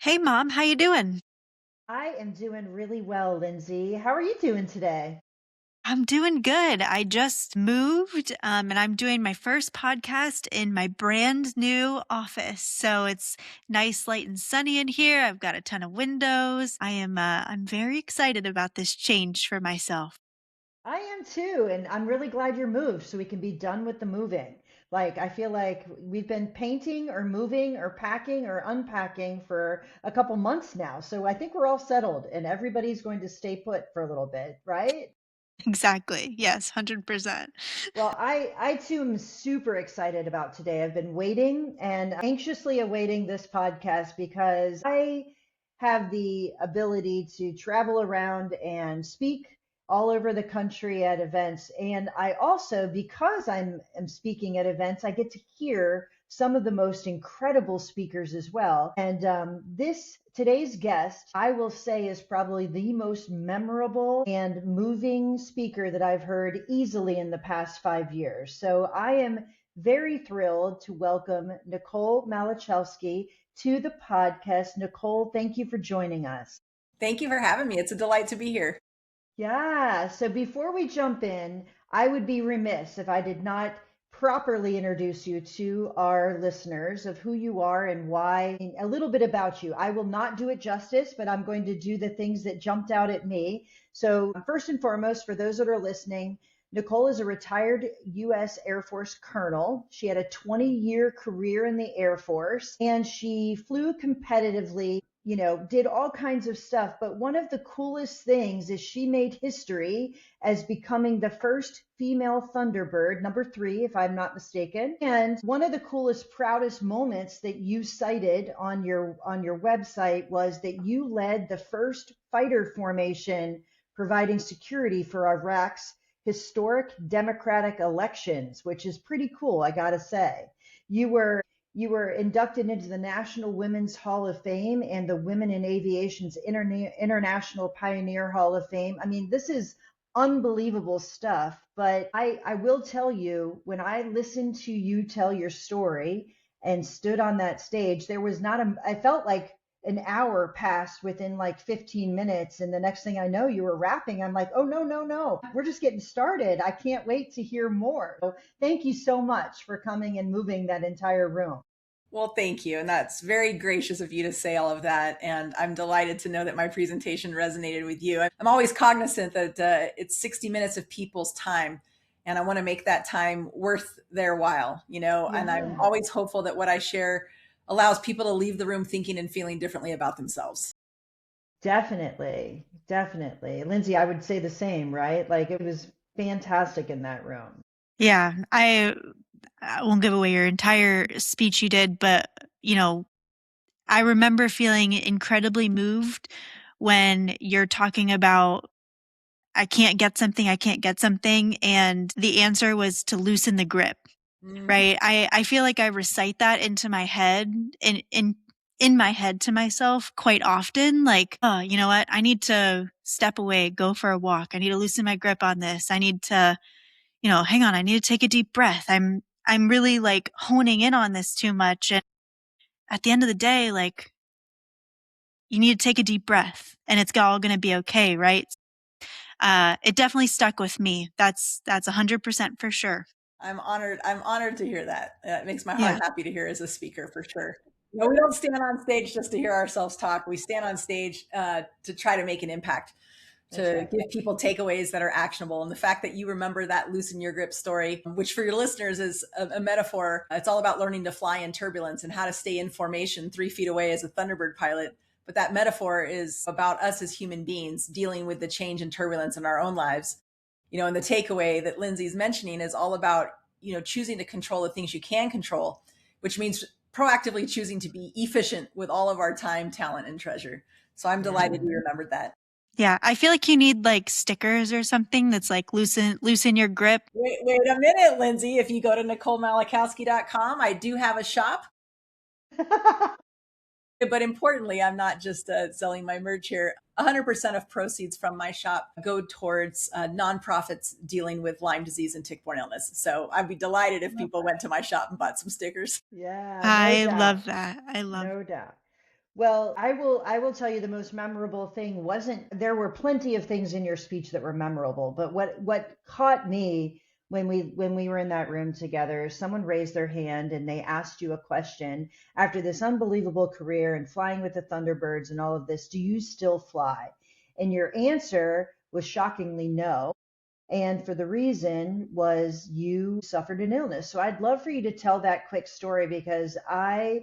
Hey mom, how you doing? I am doing really well, Lindsay. How are you doing today? I'm doing good. I just moved, and I'm doing my first podcast in my brand new office. So it's nice, light, and sunny in here. I've got a ton of windows. I'm very excited about this change for myself. I am too, and I'm really glad you're moved so we can be done with the moving. Like, I feel like we've been painting or moving or packing or unpacking for a couple months now. So I think we're all settled and everybody's going to stay put for a little bit, right? Exactly. Yes, 100%. Well, I too am super excited about today. I've been waiting and anxiously awaiting this podcast because I have the ability to travel around and speak all over the country at events. And I also, because am speaking at events, I get to hear some of the most incredible speakers as well. And this today's guest, I will say, is probably the most memorable and moving speaker that I've heard easily in the past 5 years. So I am very thrilled to welcome Nicole Malachowski to the podcast. Nicole, thank you for joining us. Thank you for having me. It's a delight to be here. Yeah. So before we jump in, I would be remiss if I did not properly introduce you to our listeners of who you are and why, a little bit about you. I will not do it justice, but I'm going to do the things that jumped out at me. So, first and foremost, for those that are listening, Nicole is a retired U.S. Air Force colonel. She had a 20-year career in the Air Force and she flew competitively, did all kinds of stuff. But one of the coolest things is she made history as becoming the first female Thunderbird, number three, if I'm not mistaken. And one of the coolest, proudest moments that you cited on your website was that you led the first fighter formation providing security for Iraq's historic democratic elections, which is pretty cool, I gotta say. You were inducted into the National Women's Hall of Fame and the Women in Aviation's International Pioneer Hall of Fame. I mean, this is unbelievable stuff. But I will tell you, when I listened to you tell your story and stood on that stage, there was not a, I felt like an hour passed within like 15 minutes. And the next thing I know, you were rapping. I'm like, oh, no, no, no. We're just getting started. I can't wait to hear more. So thank you so much for coming and moving that entire room. Well, thank you. And that's very gracious of you to say all of that. And I'm delighted to know that my presentation resonated with you. I'm always cognizant that it's 60 minutes of people's time. And I want to make that time worth their while, and I'm Yeah, always hopeful that what I share allows people to leave the room thinking and feeling differently about themselves. definitely. Definitely. Lindsay, I would say the same, right? Like it was fantastic in that room. Yeah, I won't give away your entire speech you did, but you know, I remember feeling incredibly moved when you're talking about I can't get something. And the answer was to loosen the grip, Mhm. right? I feel like I recite that into my head in my head to myself quite often. Like, oh, you know what? I need to step away, go for a walk. I need to loosen my grip on this. I need to, hang on. I need to take a deep breath. I'm really like honing in on this too much. And at the end of the day, like you need to take a deep breath and it's all going to be okay, right? It definitely stuck with me. That's 100% for sure. I'm honored. I'm honored to hear that. It makes my heart Yeah. happy to hear as a speaker for sure. We don't stand on stage just to hear ourselves talk. We stand on stage to try to make an impact, That's to right. give people takeaways that are actionable. And the fact that you remember that loosen your grip story, which for your listeners is a metaphor, it's all about learning to fly in turbulence and how to stay in formation 3 feet away as a Thunderbird pilot. But that metaphor is about us as human beings dealing with the change and turbulence in our own lives. And the takeaway that Lindsay's mentioning is all about, choosing to control the things you can control, which means proactively choosing to be efficient with all of our time, talent, and treasure. So I'm delighted Yeah. you remembered that. Yeah, I feel like you need like stickers or something that's like loosen your grip. Wait a minute, Lindsay. If you go to NicoleMalachowski.com, I do have a shop. But importantly, I'm not just selling my merch here. 100% of proceeds from my shop go towards nonprofits dealing with Lyme disease and tick-borne illness. So I'd be delighted if people went to my shop and bought some stickers. Yeah, no I doubt. love that. I love No doubt. Well, I will tell you the most memorable thing wasn't, there were plenty of things in your speech that were memorable, but what caught me when we were in that room together, someone raised their hand and they asked you a question after this unbelievable career and flying with the Thunderbirds and all of this, do you still fly? And your answer was shockingly no. And for the reason was you suffered an illness. So I'd love for you to tell that quick story because I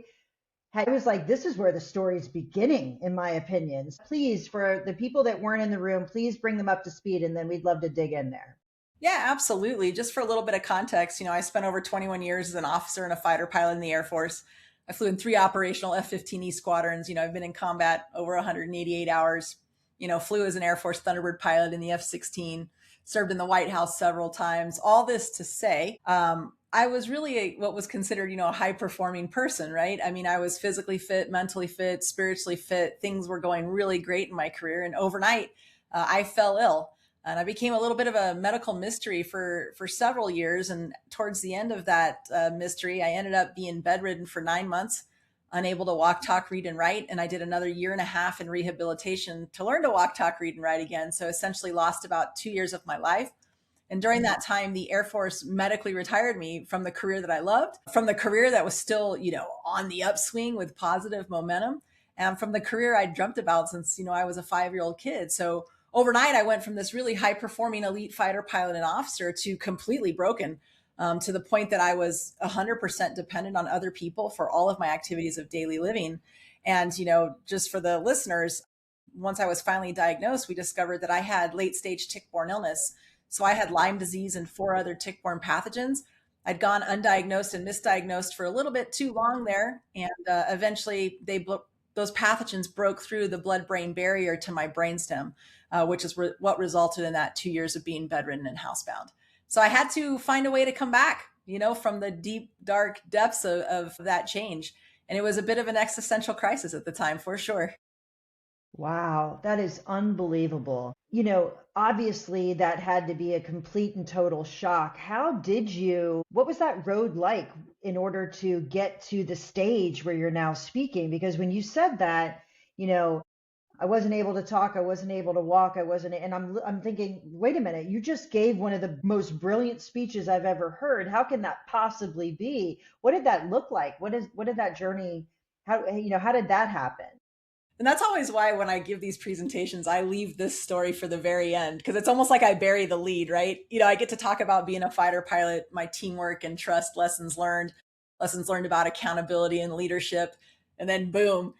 was like, this is where the story's beginning, in my opinions. Please, for the people that weren't in the room, please bring them up to speed, and then we'd love to dig in there. Yeah, absolutely. Just for a little bit of context, I spent over 21 years as an officer and a fighter pilot in the Air Force. I flew in 3 operational F-15E squadrons. I've been in combat over 188 hours. Flew as an Air Force Thunderbird pilot in the F-16, served in the White House several times. All this to say, I was really what was considered, a high performing person, right? I mean, I was physically fit, mentally fit, spiritually fit. Things were going really great in my career. And overnight, I fell ill. And I became a little bit of a medical mystery for several years. And towards the end of that mystery, I ended up being bedridden for 9 months, unable to walk, talk, read, and write. And I did another year and a half in rehabilitation to learn to walk, talk, read, and write again. So essentially lost about 2 years of my life. And during that time, the Air Force medically retired me from the career that I loved, from the career that was still, on the upswing with positive momentum, and from the career I dreamt about since, I was a 5-year-old kid. So overnight, I went from this really high performing elite fighter pilot and officer to completely broken, to the point that I was 100% dependent on other people for all of my activities of daily living. And, just for the listeners, once I was finally diagnosed, we discovered that I had late stage tick-borne illness. So I had Lyme disease and 4 other tick-borne pathogens. I'd gone undiagnosed and misdiagnosed for a little bit too long there. And eventually those pathogens broke through the blood-brain barrier to my brainstem, which is what resulted in that 2 years of being bedridden and housebound. So I had to find a way to come back, from the deep, dark depths of that change. And it was a bit of an existential crisis at the time, for sure. Wow, that is unbelievable. Obviously that had to be a complete and total shock. What was that road like in order to get to the stage where you're now speaking? Because when you said that, you know, I wasn't able to talk, I wasn't able to walk, and I'm thinking, wait a minute, you just gave one of the most brilliant speeches I've ever heard. How can that possibly be? What did that look like? What did that journey, how did that happen? And that's always why when I give these presentations, I leave this story for the very end, because it's almost like I bury the lead, right? I get to talk about being a fighter pilot, my teamwork and trust, lessons learned about accountability and leadership. And then boom,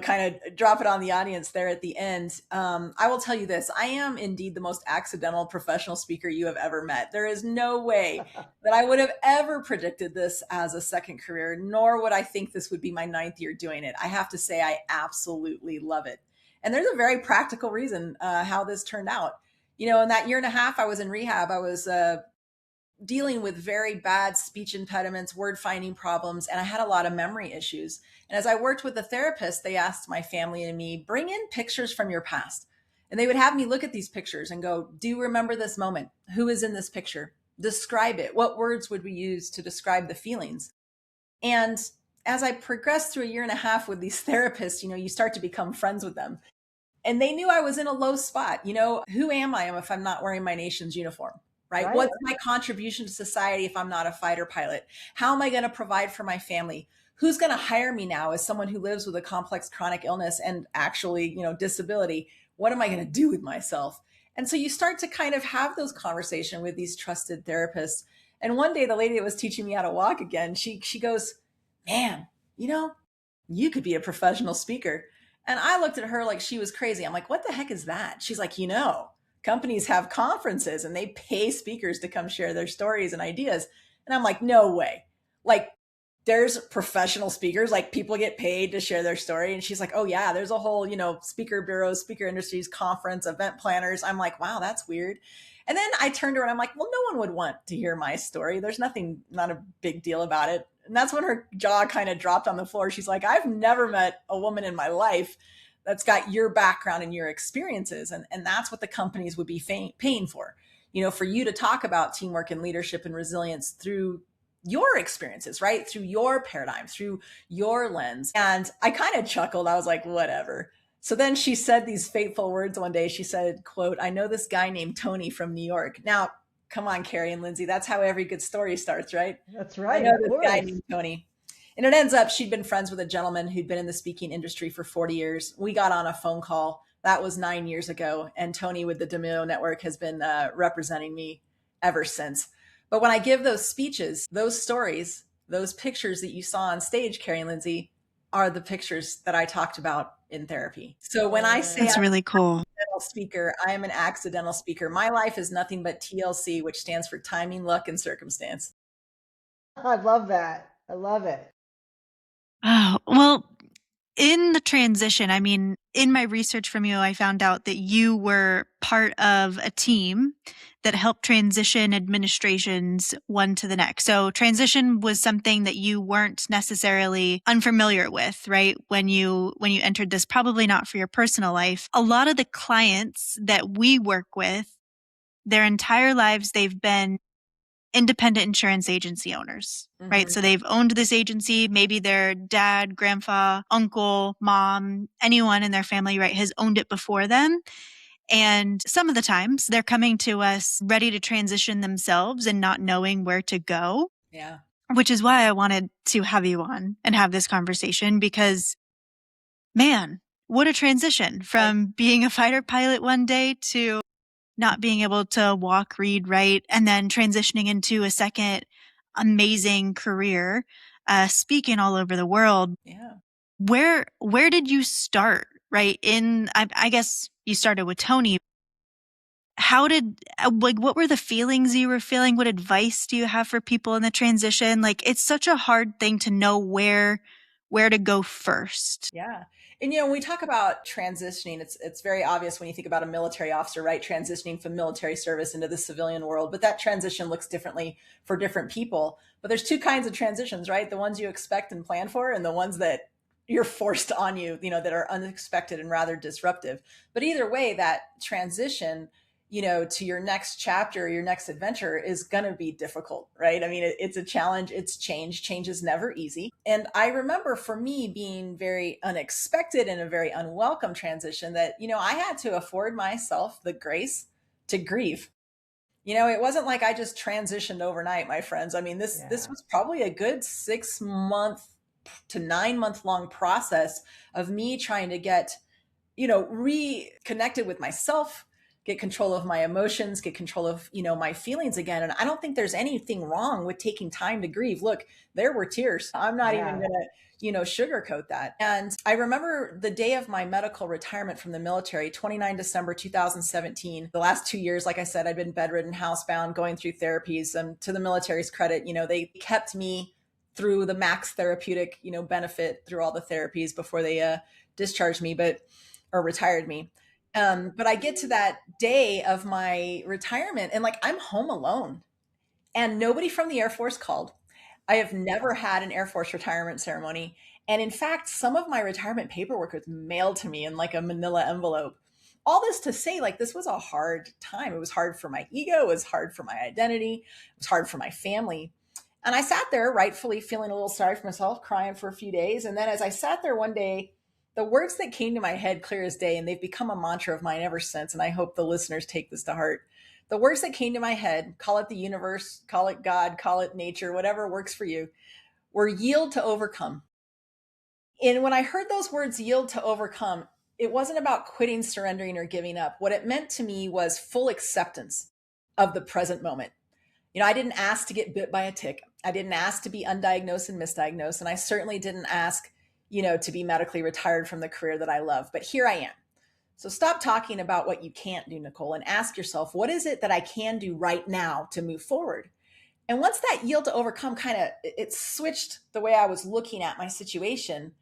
kind of drop it on the audience there at the end. I will tell you this, I am indeed the most accidental professional speaker you have ever met. There is no way that I would have ever predicted this as a second career, nor would I think this would be my 9th year doing it. I have to say, I absolutely love it. And there's a very practical reason how this turned out. In that year and a half I was in rehab, I was dealing with very bad speech impediments, word finding problems, and I had a lot of memory issues. And as I worked with the therapist, they asked my family and me, bring in pictures from your past. And they would have me look at these pictures and go, do you remember this moment? Who is in this picture? Describe it. What words would we use to describe the feelings? And as I progressed through a year and a half with these therapists, you start to become friends with them. And they knew I was in a low spot. Who am I if I'm not wearing my nation's uniform? Right? Right. What's my contribution to society if I'm not a fighter pilot? How am I going to provide for my family? Who's going to hire me now as someone who lives with a complex chronic illness and actually, disability? What am I going to do with myself? And so you start to kind of have those conversations with these trusted therapists. And one day the lady that was teaching me how to walk again, she goes, man, you could be a professional speaker. And I looked at her like she was crazy. I'm like, what the heck is that? She's like, companies have conferences and they pay speakers to come share their stories and ideas. And I'm like, no way. Like, there's professional speakers, like people get paid to share their story. And she's like, oh yeah, there's a whole, speaker bureaus, speaker industries, conference, event planners. I'm like, wow, that's weird. And then I turned to her and I'm like, well, no one would want to hear my story. There's not a big deal about it. And that's when her jaw kind of dropped on the floor. She's like, I've never met a woman in my life that's got your background and your experiences. And that's what the companies would be paying for, for you to talk about teamwork and leadership and resilience through your experiences, right? Through your paradigm, through your lens. And I kind of chuckled. I was like, whatever. So then she said these fateful words one day. She said, quote, "I know this guy named Tony from New York." Now, come on, Carey and Lindsay. That's how every good story starts, right? That's I right, know of this guy course. named Tony. And it ends up she'd been friends with a gentleman who'd been in the speaking industry for 40 years. We got on a phone call. That was 9 years ago. And Tony with the Domino Network has been representing me ever since. But when I give those speeches, those stories, those pictures that you saw on stage, Carey and Lindsay, are the pictures that I talked about in therapy. So when I say That's I'm really cool. accidental speaker, I am an accidental speaker. My life is nothing but TLC, which stands for timing, luck, and circumstance. I love that. I love it. Oh, well, in the transition, I mean, in my research from you, I found out that you were part of a team that helped transition administrations one to the next. So transition was something that you weren't necessarily unfamiliar with, right? When you entered this, probably not for your personal life. A lot of the clients that we work with, their entire lives, they've been independent insurance agency owners, right? Mm-hmm. So they've owned this agency. Maybe their dad, grandpa, uncle, mom, anyone in their family, right, has owned it before them. And some of the times they're coming to us ready to transition themselves and not knowing where to go, Yeah. which is why I wanted to have you on and have this conversation because, man, what a transition from being a fighter pilot one day to not being able to walk, read, write, and then transitioning into a second amazing career, speaking all over the world. Yeah. Where did you start? Right I guess you started with Tony. How did what were the feelings you were feeling? What advice do you have for people in the transition? Like it's such a hard thing to know where to go first. Yeah. And when we talk about transitioning, it's very obvious when you think about a military officer, right? Transitioning from military service into the civilian world. But that transition looks differently for different people. But there's two kinds of transitions, right? The ones you expect and plan for, and the ones that you're forced on you, that are unexpected and rather disruptive. But either way, that transition to your next chapter, your next adventure is going to be difficult, right? I mean, it's a challenge. It's change. Change is never easy. And I remember for me being very unexpected and a very unwelcome transition that, I had to afford myself the grace to grieve. It wasn't like I just transitioned overnight, my friends. I mean, this Yeah. was probably a good 6 month to 9 month long process of me trying to get reconnected with myself, get control of my emotions, get control of, my feelings again. And I don't think there's anything wrong with taking time to grieve. Look, there were tears. I'm not even Yeah. going to, sugarcoat that. And I remember the day of my medical retirement from the military, 29 December 2017. The last 2 years, like I said, I'd been bedridden, housebound, going through therapies. And to the military's credit, they kept me through the max therapeutic, benefit through all the therapies before they discharged me, or retired me. But I get to that day of my retirement and I'm home alone and nobody from the Air Force called. I have never had an Air Force retirement ceremony. And in fact, some of my retirement paperwork was mailed to me in a manila envelope. All this to say, this was a hard time. It was hard for my ego. It was hard for my identity. It was hard for my family. And I sat there rightfully feeling a little sorry for myself, crying for a few days. And then as I sat there one day, the words that came to my head clear as day, and they've become a mantra of mine ever since, and I hope the listeners take this to heart. The words that came to my head, call it the universe, call it God, call it nature, whatever works for you, were yield to overcome. And when I heard those words, yield to overcome, it wasn't about quitting, surrendering, or giving up. What it meant to me was full acceptance of the present moment. I didn't ask to get bit by a tick. I didn't ask to be undiagnosed and misdiagnosed. And I certainly didn't ask, to be medically retired from the career that I love. But here I am. So stop talking about what you can't do, Nicole, and ask yourself, what is it that I can do right now to move forward? And once that yield to overcome it switched the way I was looking at my situation,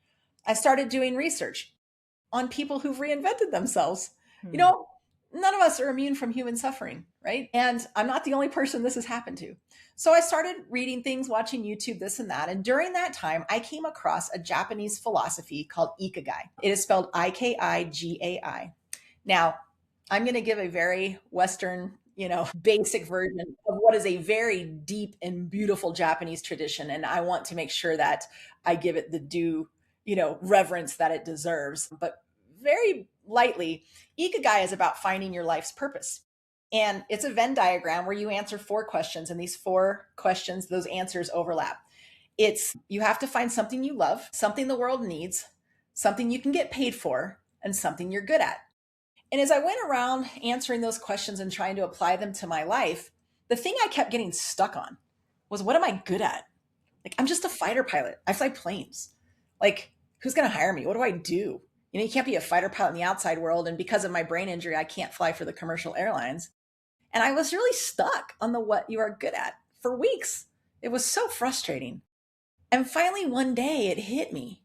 I started doing research on people who've reinvented themselves. You Hmm. know, none of us are immune from human suffering, right? And I'm not the only person this has happened to. So I started reading things, watching YouTube, this and that. And during that time, I came across a Japanese philosophy called Ikigai. It is spelled Ikigai. Now, I'm going to give a very Western, basic version of what is a very deep and beautiful Japanese tradition. And I want to make sure that I give it the due, reverence that it deserves. But very lightly, Ikigai is about finding your life's purpose. And it's a Venn diagram where you answer 4 questions, and these 4 questions, those answers overlap. It's you have to find something you love, something the world needs, something you can get paid for, and something you're good at. And as I went around answering those questions and trying to apply them to my life, the thing I kept getting stuck on was, what am I good at? Like, I'm just a fighter pilot. I fly planes. Like, who's going to hire me? What do I do? You can't be a fighter pilot in the outside world. And because of my brain injury, I can't fly for the commercial airlines. And I was really stuck on the what you are good at for weeks. It was so frustrating. And finally, one day it hit me.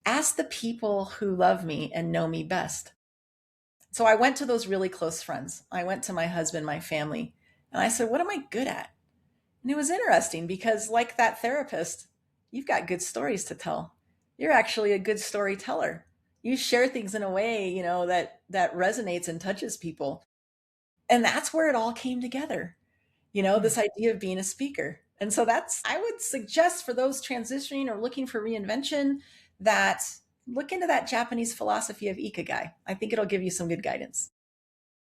Ask the people who love me and know me best. So I went to those really close friends. I went to my husband, my family, and I said, what am I good at? And it was interesting because, like that therapist, you've got good stories to tell. You're actually a good storyteller. You share things in a way, that resonates and touches people. And that's where it all came together, this idea of being a speaker. And so I would suggest for those transitioning or looking for reinvention that look into that Japanese philosophy of Ikigai. I think it'll give you some good guidance.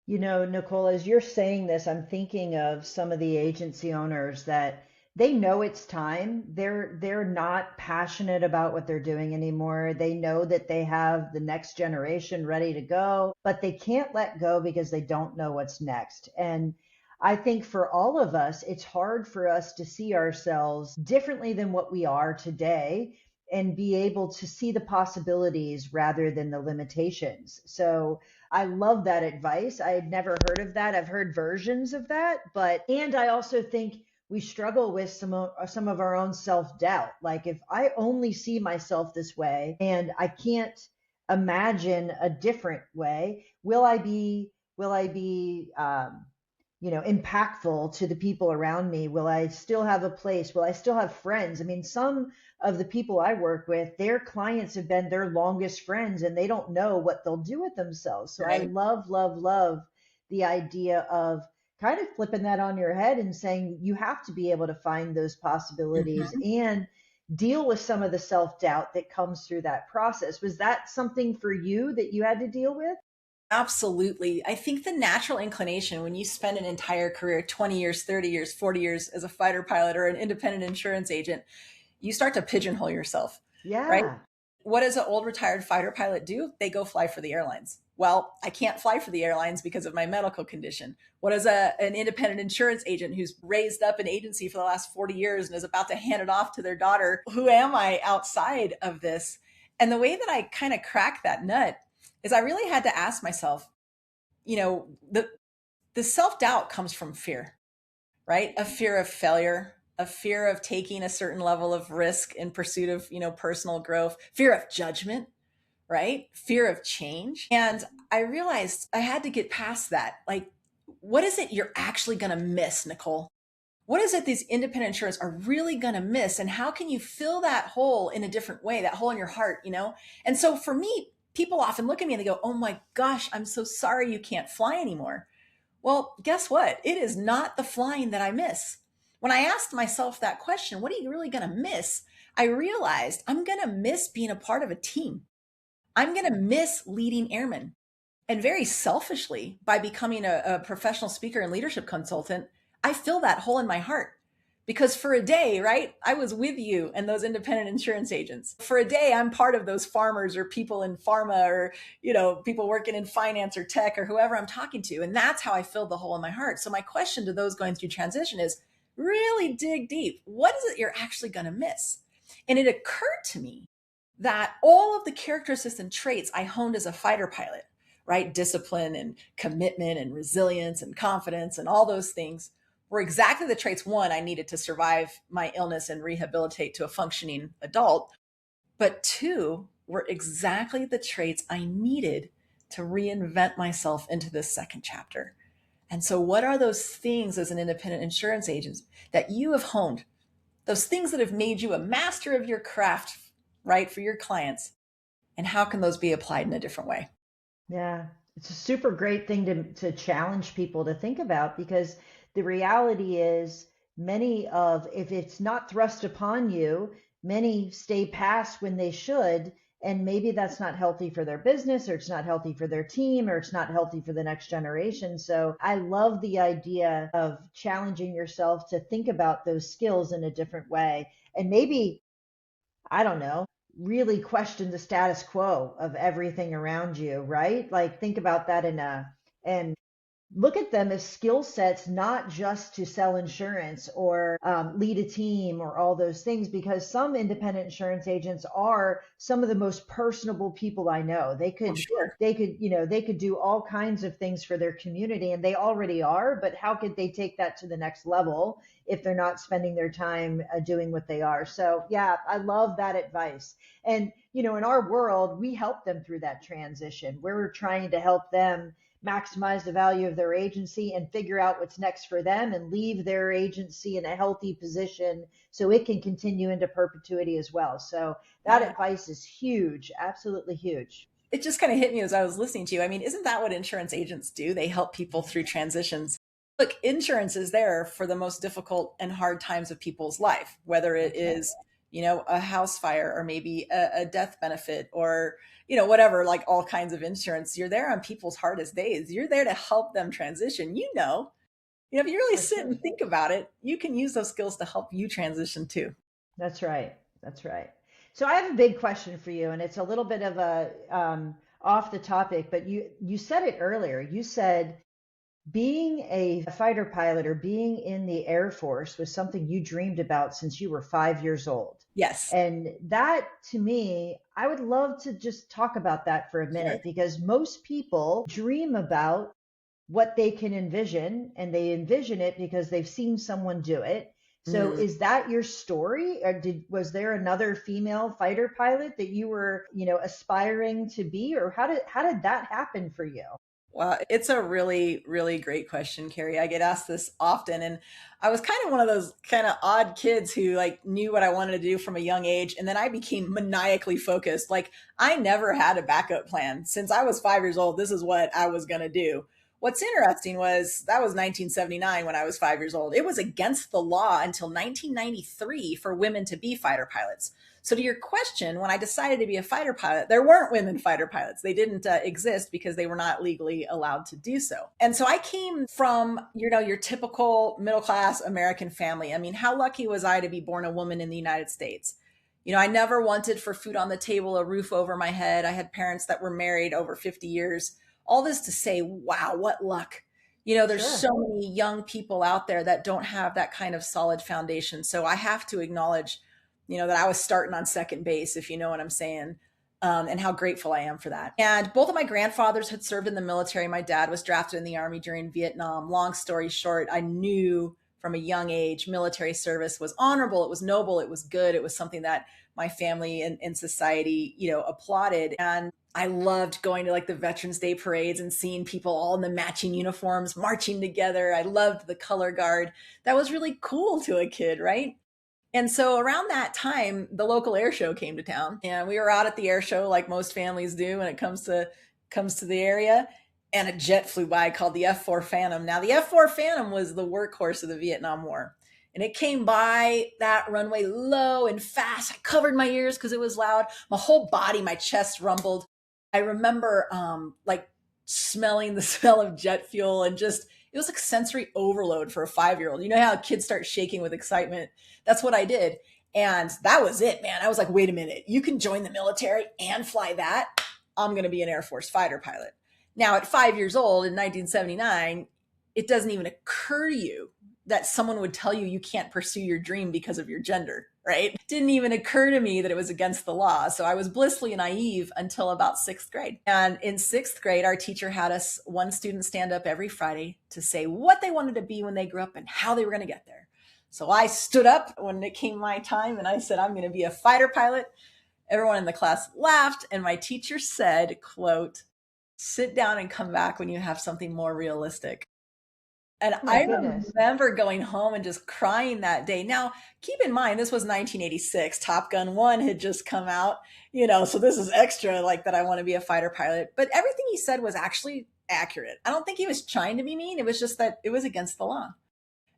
Nicole, as you're saying this, I'm thinking of some of the agency owners that they know it's time. They're not passionate about what they're doing anymore. They know that they have the next generation ready to go, but they can't let go because they don't know what's next. And I think for all of us, it's hard for us to see ourselves differently than what we are today and be able to see the possibilities rather than the limitations. So I love that advice. I had never heard of that. I've heard versions of that, and I also think we struggle with some of our own self-doubt. Like, if I only see myself this way and I can't imagine a different way, will I be impactful to the people around me? Will I still have a place? Will I still have friends? I mean, some of the people I work with, their clients have been their longest friends and they don't know what they'll do with themselves. So Right. I love, love, love the idea of kind of flipping that on your head and saying you have to be able to find those possibilities and deal with some of the self-doubt that comes through that process. Was that something for you that you had to deal with? Absolutely. I think the natural inclination when you spend an entire career, 20 years, 30 years, 40 years as a fighter pilot or an independent insurance agent, you start to pigeonhole yourself, right? Yeah. What does an old retired fighter pilot do? They go fly for the airlines. Well, I can't fly for the airlines because of my medical condition. What is an independent insurance agent who's raised up an agency for the last 40 years and is about to hand it off to their daughter? Who am I outside of this? And the way that I kind of cracked that nut is I really had to ask myself, the self-doubt comes from fear, right? A fear of failure, a fear of taking a certain level of risk in pursuit of, personal growth, fear of judgment, right? Fear of change. And I realized I had to get past that. Like, what is it you're actually going to miss, Nicole? What is it these independent insurers are really going to miss? And how can you fill that hole in a different way, that hole in your heart, And so for me, people often look at me and they go, oh my gosh, I'm so sorry you can't fly anymore. Well, guess what? It is not the flying that I miss. When I asked myself that question, what are you really going to miss? I realized I'm going to miss being a part of a team. I'm going to miss leading airmen. And very selfishly, by becoming a professional speaker and leadership consultant, I fill that hole in my heart. Because for a day, right, I was with you and those independent insurance agents. For a day, I'm part of those farmers or people in pharma or, people working in finance or tech or whoever I'm talking to. And that's how I filled the hole in my heart. So my question to those going through transition is really dig deep. What is it you're actually going to miss? And it occurred to me that all of the characteristics and traits I honed as a fighter pilot, right, discipline and commitment and resilience and confidence and all those things, were exactly the traits, one, I needed to survive my illness and rehabilitate to a functioning adult, but two, were exactly the traits I needed to reinvent myself into this second chapter. And so what are those things as an independent insurance agent that you have honed, those things that have made you a master of your craft, right, for your clients? And how can those be applied in a different way? Yeah, it's a super great thing to challenge people to think about because the reality is if it's not thrust upon you, many stay past when they should. And maybe that's not healthy for their business, or it's not healthy for their team, or it's not healthy for the next generation. So I love the idea of challenging yourself to think about those skills in a different way. And maybe, I don't know, really question the status quo of everything around you, right? Like think about that and look at them as skill sets, not just to sell insurance or lead a team or all those things, because some independent insurance agents are some of the most personable people I know. Oh, sure. They could do all kinds of things for their community, and they already are, but how could they take that to the next level if they're not spending their time doing what they are? So yeah, I love that advice. And, in our world, we help them through that transition. We're trying to help them maximize the value of their agency and figure out what's next for them and leave their agency in a healthy position so it can continue into perpetuity as well. So that Yeah. advice is huge, absolutely huge. It just kind of hit me as I was listening to you. I mean, isn't that what insurance agents do? They help people through transitions. Look, insurance is there for the most difficult and hard times of people's life, whether it That's right. is, a house fire or maybe a death benefit or, whatever, like all kinds of insurance. You're there on people's hardest days. You're there to help them transition. If you really For sit sure. and think about it, you can use those skills to help you transition too. That's right. That's right. So I have a big question for you, and it's a little bit of a off the topic, but you said it earlier. You said being a fighter pilot or being in the Air Force was something you dreamed about since you were 5 years old. Yes. And that, to me, I would love to just talk about that for a Sure. minute, because most people dream about what they can envision, and they envision it because they've seen someone do it. So Mm. is that your story, or was there another female fighter pilot that you were, aspiring to be, or how did that happen for you? Well, it's a really, really great question, Carrie. I get asked this often. And I was kind of one of those kind of odd kids who like knew what I wanted to do from a young age. And then I became maniacally focused. Like I never had a backup plan. Since I was 5 years old, this is what I was going to do. What's interesting was that was 1979 when I was 5 years old. It was against the law until 1993 for women to be fighter pilots. So to your question, when I decided to be a fighter pilot, there weren't women fighter pilots. They didn't exist because they were not legally allowed to do so. And so I came from, your typical middle-class American family. I mean, how lucky was I to be born a woman in the United States? I never wanted for food on the table, a roof over my head. I had parents that were married over 50 years. All this to say, wow, what luck. There's Sure. so many young people out there that don't have that kind of solid foundation. So I have to acknowledge that I was starting on second base, if you know what I'm saying, and how grateful I am for that. And both of my grandfathers had served in the military. My dad was drafted in the Army during Vietnam. Long story short, I knew from a young age military service was honorable, it was noble, it was good, it was something that my family and society, applauded. And I loved going to like the Veterans Day parades and seeing people all in the matching uniforms marching together. I loved the color guard. That was really cool to a kid, right? And so around that time, the local air show came to town, and we were out at the air show like most families do when it comes to the area. And a jet flew by called the F-4 Phantom. Now, the F-4 Phantom was the workhorse of the Vietnam War. And it came by that runway low and fast. I covered my ears because it was loud. My whole body, my chest rumbled. I remember like smelling the smell of jet fuel, and just it was like sensory overload for a 5-year-old. You know how kids start shaking with excitement? That's what I did. And that was it, man. I was like, wait a minute, you can join the military and fly that? I'm going to be an Air Force fighter pilot. Now, at 5 years old in 1979, it doesn't even occur to you that someone would tell you you can't pursue your dream because of your gender, right? It didn't even occur to me that it was against the law. So I was blissfully naive until about sixth grade. And in sixth grade, our teacher had us one student stand up every Friday to say what they wanted to be when they grew up and how they were going to get there. So I stood up when it came my time and I said, I'm going to be a fighter pilot. Everyone in the class laughed, and my teacher said, quote, sit down and come back when you have something more realistic. And Oh my I goodness. remember going home and just crying that day. Now, keep in mind, this was 1986. Top Gun 1 had just come out, so this is extra like that I want to be a fighter pilot. But everything he said was actually accurate. I don't think he was trying to be mean. It was just that it was against the law.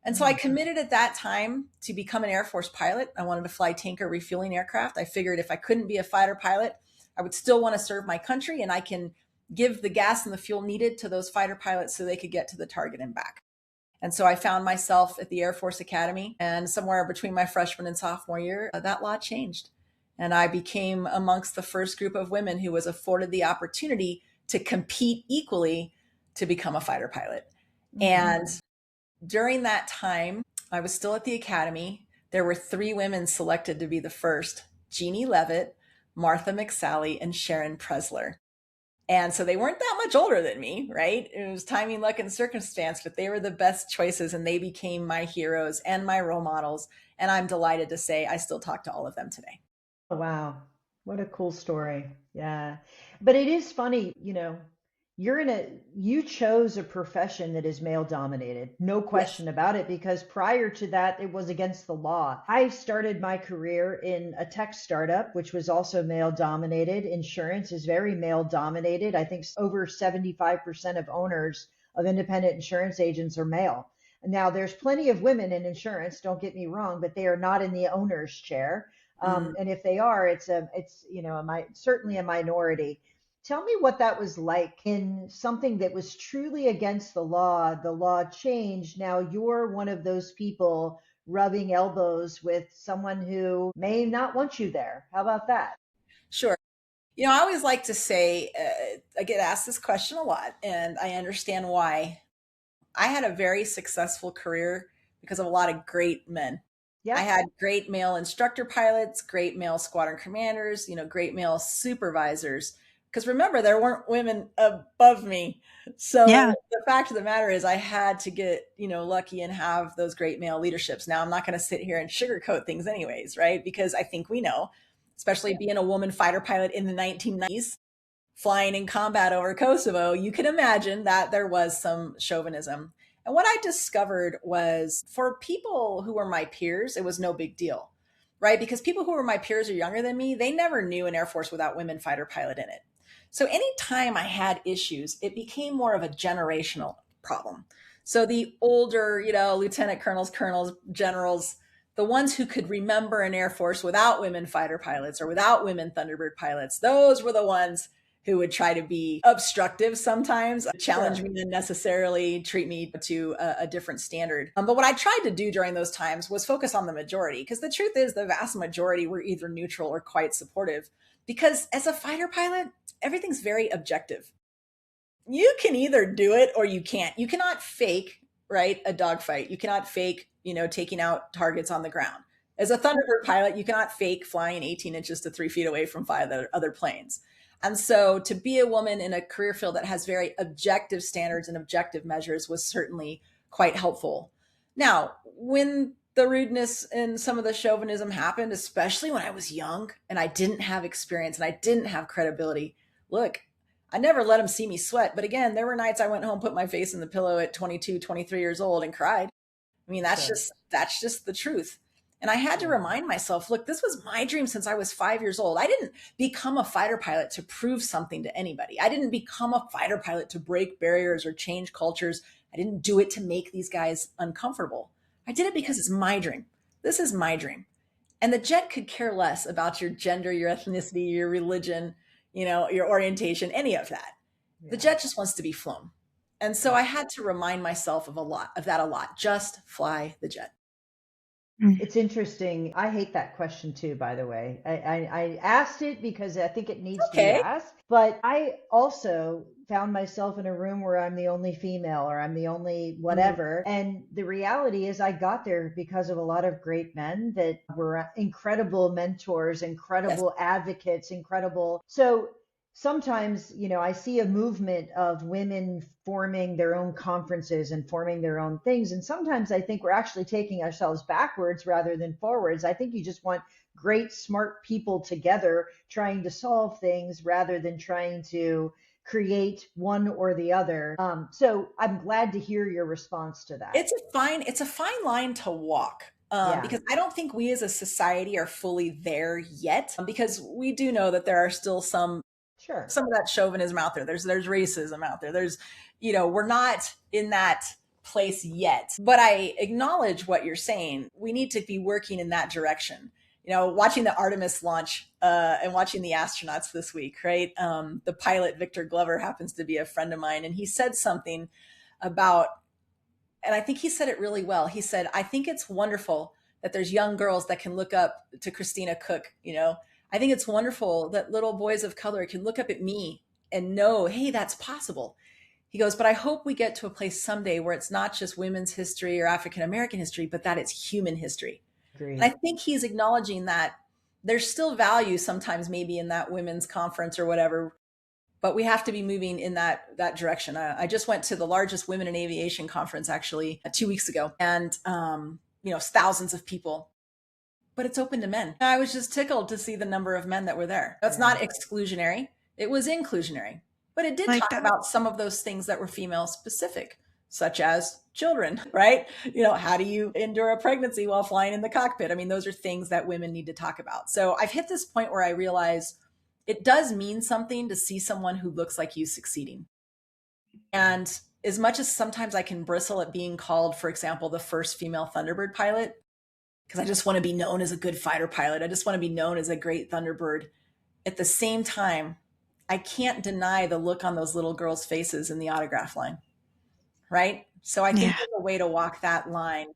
And so I committed at that time to become an Air Force pilot. I wanted to fly tanker refueling aircraft. I figured if I couldn't be a fighter pilot, I would still want to serve my country, and I can give the gas and the fuel needed to those fighter pilots so they could get to the target and back. And so I found myself at the Air Force Academy, and somewhere between my freshman and sophomore year, that law changed. And I became amongst the first group of women who was afforded the opportunity to compete equally to become a fighter pilot. And during that time, I was still at the academy. There were 3 women selected to be the first: Jeannie Levitt, Martha McSally, and Sharon Presler. And so they weren't that much older than me, right? It was timing, luck, and circumstance, but they were the best choices, and they became my heroes and my role models. And I'm delighted to say I still talk to all of them today. Oh, wow. What a cool story. Yeah. But it is funny, you chose a profession that is male dominated, no Yes. question about it, because prior to that, it was against the law. I started my career in a tech startup, which was also male dominated. Insurance is very male dominated. I think over 75% of owners of independent insurance agents are male. Now, there's plenty of women in insurance, don't get me wrong, but they are not in the owner's chair. Mm. And if they are, certainly a minority. Tell me what that was like in something that was truly against the law. The law changed. Now you're one of those people rubbing elbows with someone who may not want you there. How about that? Sure. I always like to say, I get asked this question a lot, and I understand why. I had a very successful career because of a lot of great men. I Yep. had great male instructor pilots, great male squadron commanders, great male supervisors. Because remember, there weren't women above me. So Yeah. the fact of the matter is, I had to get, lucky and have those great male leaderships. Now, I'm not going to sit here and sugarcoat things, anyways, right? Because I think we know, especially being a woman fighter pilot in the 1990s, flying in combat over Kosovo, you can imagine that there was some chauvinism. And what I discovered was, for people who were my peers, it was no big deal, right? Because people who were my peers or younger than me, they never knew an Air Force without women fighter pilot in it. So anytime I had issues, it became more of a generational problem. So the older, lieutenant colonels, generals, the ones who could remember an Air Force without women fighter pilots or without women Thunderbird pilots, those were the ones who would try to be obstructive sometimes, challenge Sure. me unnecessarily, treat me to a different standard. But what I tried to do during those times was focus on the majority, because the truth is the vast majority were either neutral or quite supportive. Because as a fighter pilot, everything's very objective. You can either do it or you can't. You cannot fake, right, a dogfight. You cannot fake, taking out targets on the ground. As a Thunderbird pilot, you cannot fake flying 18 inches to 3 feet away from 5 other planes. And so to be a woman in a career field that has very objective standards and objective measures was certainly quite helpful. Now, when the rudeness and some of the chauvinism happened, especially when I was young and I didn't have experience and I didn't have credibility, look, I never let them see me sweat. But again, there were nights I went home, put my face in the pillow at 22, 23 years old and cried. I mean, Sure. that's just the truth. And I had to Yeah. remind myself, look, this was my dream since I was 5 years old. I didn't become a fighter pilot to prove something to anybody. I didn't become a fighter pilot to break barriers or change cultures. I didn't do it to make these guys uncomfortable. I did it because it's my dream. This is my dream. And the jet could care less about your gender, your ethnicity, your religion, your orientation, any of that. The Yeah. jet just wants to be flown. And so I had to remind myself of that a lot. Just fly the jet. Mm. It's interesting. I hate that question too, by the way. I asked it because I think it needs to be Okay. asked, but I also found myself in a room where I'm the only female or I'm the only Mm, whatever. And the reality is, I got there because of a lot of great men that were incredible mentors, yes. incredible advocates, incredible. So sometimes, I see a movement of women forming their own conferences and forming their own things. And sometimes I think we're actually taking ourselves backwards rather than forwards. I think you just want great, smart people together trying to solve things rather than trying to create one or the other. So I'm glad to hear your response to that. It's a fine line to walk. Yeah, Because I don't think we as a society are fully there yet. Because we do know that there are still sure. some of that chauvinism out there. There's racism out there. We're not in that place yet, but I acknowledge what you're saying. We need to be working in that direction. Watching the Artemis launch and watching the astronauts this week, right? The pilot, Victor Glover, happens to be a friend of mine. And he said something about, and I think he said it really well. He said, I think it's wonderful that there's young girls that can look up to Christina Cook. I think it's wonderful that little boys of color can look up at me and know, hey, that's possible. He goes, but I hope we get to a place someday where it's not just women's history or African American history, but that it's human history. Agreed. And I think he's acknowledging that there's still value sometimes maybe in that women's conference or whatever, but we have to be moving in that direction. I just went to the largest women in aviation conference actually 2 weeks ago, and thousands of people, but it's open to men. I was just tickled to see the number of men that were there. That's not exclusionary. It was inclusionary, but it did talk about some of those things that were female specific, such as children, right? How do you endure a pregnancy while flying in the cockpit? I mean, those are things that women need to talk about. So I've hit this point where I realize it does mean something to see someone who looks like you succeeding. And as much as sometimes I can bristle at being called, for example, the first female Thunderbird pilot, because I just want to be known as a good fighter pilot. I just want to be known as a great Thunderbird. At the same time, I can't deny the look on those little girls' faces in the autograph line, right? So I think there's a way to walk that line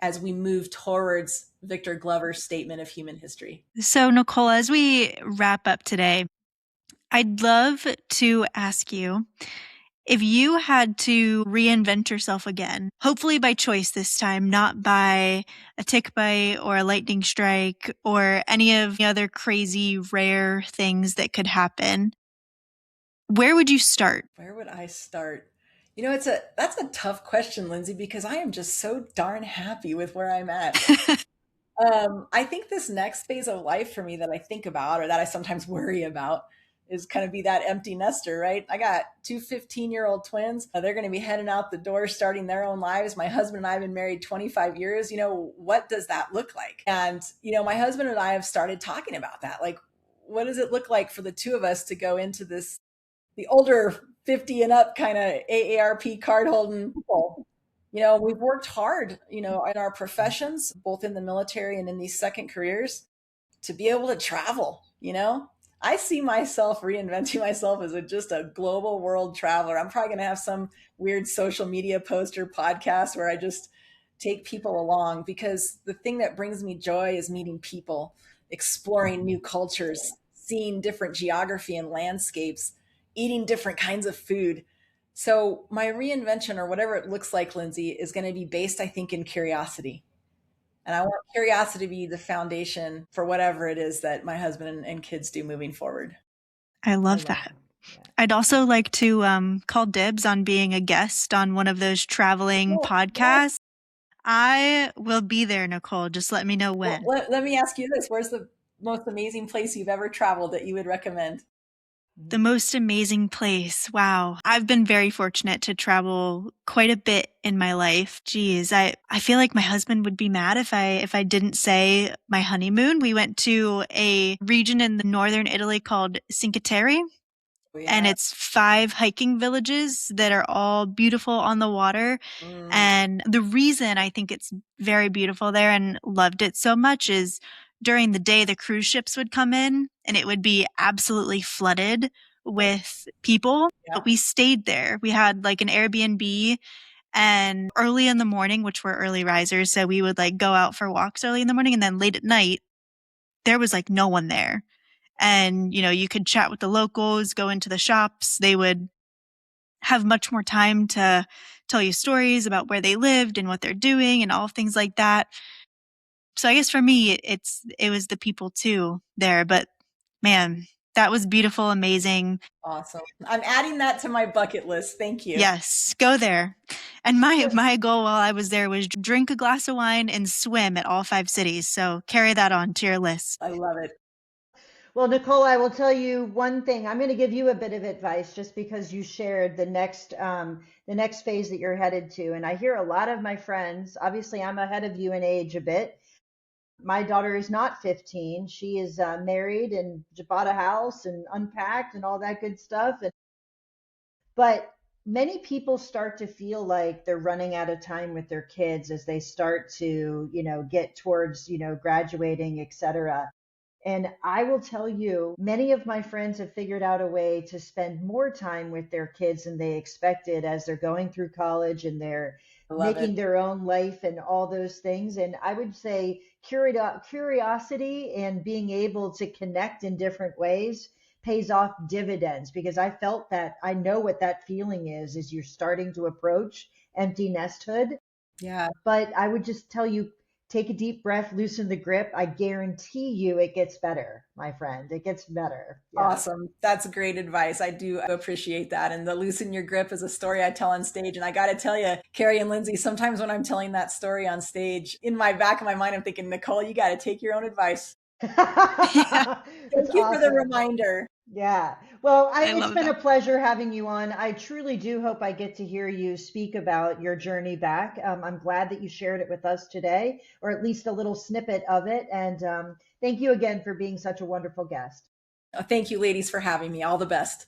as we move towards Victor Glover's statement of human history. So, Nicole, as we wrap up today, I'd love to ask you, if you had to reinvent yourself again, hopefully by choice this time, not by a tick bite or a lightning strike or any of the other crazy, rare things that could happen, where would you start? Where would I start? That's a tough question, Lindsay, because I am just so darn happy with where I'm at. I think this next phase of life for me that I think about, or that I sometimes worry about, is kind of be that empty nester, right? I got two 15-year-old twins. They're going to be heading out the door, starting their own lives. My husband and I have been married 25 years. What does that look like? And, my husband and I have started talking about that. Like, what does it look like for the two of us to go into the older 50 and up kind of AARP card holding people? We've worked hard, in our professions, both in the military and in these second careers, to be able to travel. I see myself reinventing myself as just a global world traveler. I'm probably going to have some weird social media post or podcast where I just take people along, because the thing that brings me joy is meeting people, exploring new cultures, seeing different geography and landscapes, eating different kinds of food. So my reinvention, or whatever it looks like, Lindsay, is going to be based, I think, in curiosity. And I want curiosity to be the foundation for whatever it is that my husband and kids do moving forward. I love that. Yeah. I'd also like to call dibs on being a guest on one of those traveling podcasts. I will be there, Nicole. Just let me know when. Well, let me ask you this. Where's the most amazing place you've ever traveled that you would recommend? The most amazing place. Wow. I've been very fortunate to travel quite a bit in my life. Geez, I feel like my husband would be mad if I didn't say my honeymoon. We went to a region in the northern Italy called Cinque Terre. Yeah. And it's 5 hiking villages that are all beautiful on the water. And the reason I think it's very beautiful there and loved it so much is during the day, the cruise ships would come in and it would be absolutely flooded with people. Yeah. But we stayed there. We had like an Airbnb, and early in the morning, which we're early risers, so we would go out for walks early in the morning, and then late at night, there was no one there. And, you could chat with the locals, go into the shops. They would have much more time to tell you stories about where they lived and what they're doing and all things like that. So I guess for me, it was the people too there, but man, that was beautiful, amazing. Awesome. I'm adding that to my bucket list. Thank you. Yes, go there. And my goal while I was there was drink a glass of wine and swim at all 5 cities. So carry that on to your list. I love it. Well, Nicole, I will tell you one thing. I'm going to give you a bit of advice just because you shared the next phase that you're headed to. And I hear a lot of my friends, obviously I'm ahead of you in age a bit. My daughter is not 15. She is married and bought a house and unpacked and all that good stuff. But many people start to feel like they're running out of time with their kids as they start to, get towards, graduating, etc. And I will tell you, many of my friends have figured out a way to spend more time with their kids than they expected as they're going through college and they're I love it. making their own life and all those things. And I would say curiosity and being able to connect in different ways pays off dividends, because I felt that. I know what that feeling is you're starting to approach empty nesthood. Yeah. But I would just tell you, take a deep breath, loosen the grip. I guarantee you it gets better, my friend. It gets better. Yeah. Awesome. That's great advice. I do appreciate that. And the loosen your grip is a story I tell on stage. And I got to tell you, Carey and Lindsay, sometimes when I'm telling that story on stage, in my back of my mind, I'm thinking, Nicole, you got to take your own advice. Yeah, That's Thank you for the awesome. reminder. Yeah. Well, I it's love been a that. pleasure having you on. I truly do hope I get to hear you speak about your journey back. I'm glad that you shared it with us today, or at least a little snippet of it. And thank you again for being such a wonderful guest. Thank you, ladies, for having me. All the best.